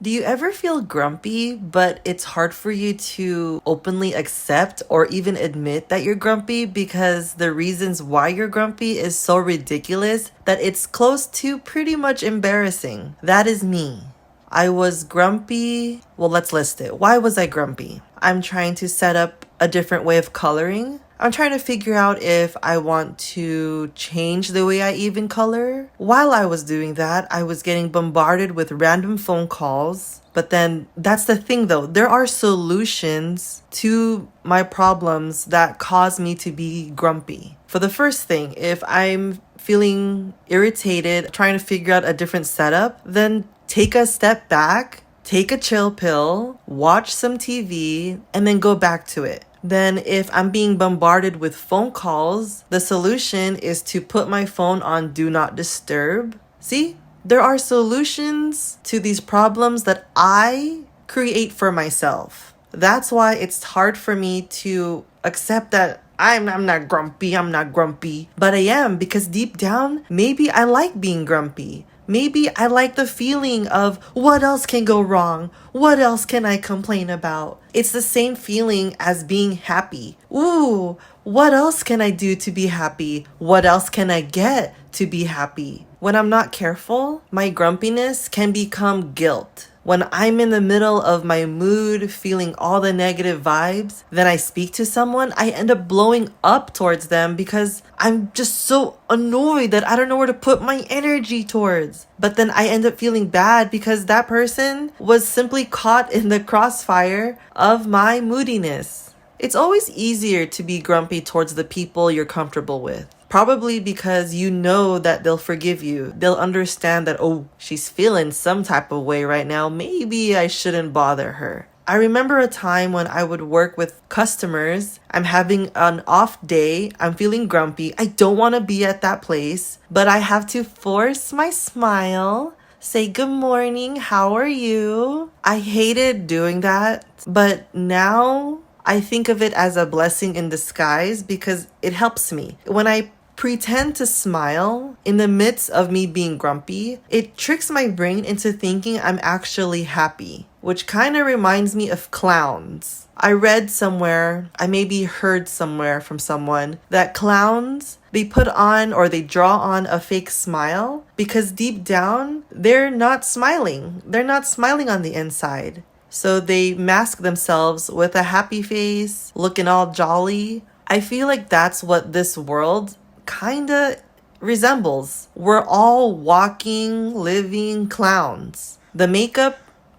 Do you ever feel grumpy, but it's hard for you to openly accept or even admit that you're grumpy because the reasons why you're grumpy is so ridiculous that it's close to pretty much embarrassing? That is me. I was grumpy. Well, let's list it. Why was I grumpy? I'm trying to set up a different way of coloring. I'm trying to figure out if I want to change the way I even color. While I was doing that, I was getting bombarded with random phone calls. But then that's the thing though, there are solutions to my problems that cause me to be grumpy. For the first thing, if I'm feeling irritated, trying to figure out a different setup, then take a step back, take a chill pill, watch some TV, and then go back to it. Then, if I'm being bombarded with phone calls, the solution is to put my phone on Do Not Disturb. See, there are solutions to these problems that I create for myself. That's why it's hard for me to accept that I'm not grumpy, but I am because deep down, maybe I like being grumpy. Maybe I like the feeling of what else can go wrong? What else can I complain about? It's the same feeling as being happy. Ooh, what else can I do to be happy? What else can I get to be happy? When I'm not careful, my grumpiness can become guilt. When I'm in the middle of my mood, feeling all the negative vibes, then I speak to someone, I end up blowing up towards them because I'm just so annoyed that I don't know where to put my energy towards. But then I end up feeling bad because that person was simply caught in the crossfire of my moodiness. It's always easier to be grumpy towards the people you're comfortable with. Probably because you know that they'll forgive you. They'll understand that, oh, she's feeling some type of way right now. Maybe I shouldn't bother her. I remember a time when I would work with customers. I'm having an off day. I'm feeling grumpy. I don't want to be at that place, but I have to force my smile. Say good morning, how are you? I hated doing that, but now I think of it as a blessing in disguise because it helps me. When I pretend to smile in the midst of me being grumpy, it tricks my brain into thinking I'm actually happy, which kind of reminds me of clowns. I read somewhere, I maybe heard somewhere from someone, that clowns, they put on or they draw on a fake smile because deep down, they're not smiling. They're not smiling on the inside. So they mask themselves with a happy face, looking all jolly. I feel like that's what this world kinda resembles. We're all walking, living clowns. The makeup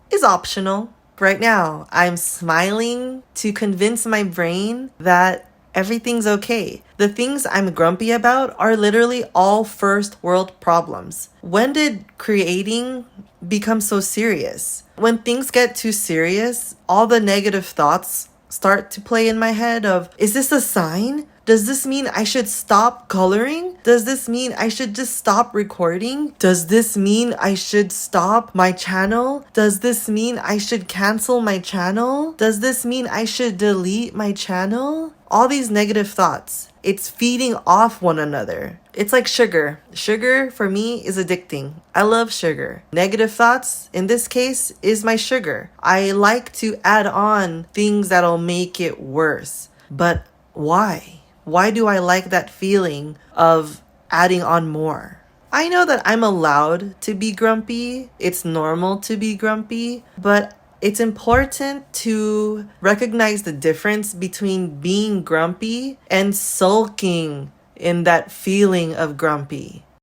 is optional. Right now, I'm smiling to convince my brain that everything's okay. The things I'm grumpy about are literally all first world problems. When did creating become so serious? When things get too serious, all the negative thoughts start to play in my head of, is this a sign? Does this mean I should stop coloring? Does this mean I should just stop recording? Does this mean I should stop my channel? Does this mean I should cancel my channel? Does this mean I should delete my channel? All these negative thoughts, it's feeding off one another. It's like sugar. Sugar for me is addicting. I love sugar. Negative thoughts, in this case, is my sugar. I like to add on things that'll make it worse. But why? Why do I like that feeling of adding on more? I know that I'm allowed to be grumpy. It's normal to be grumpy, but it's important to recognize the difference between being grumpy and sulking in that feeling of grumpy.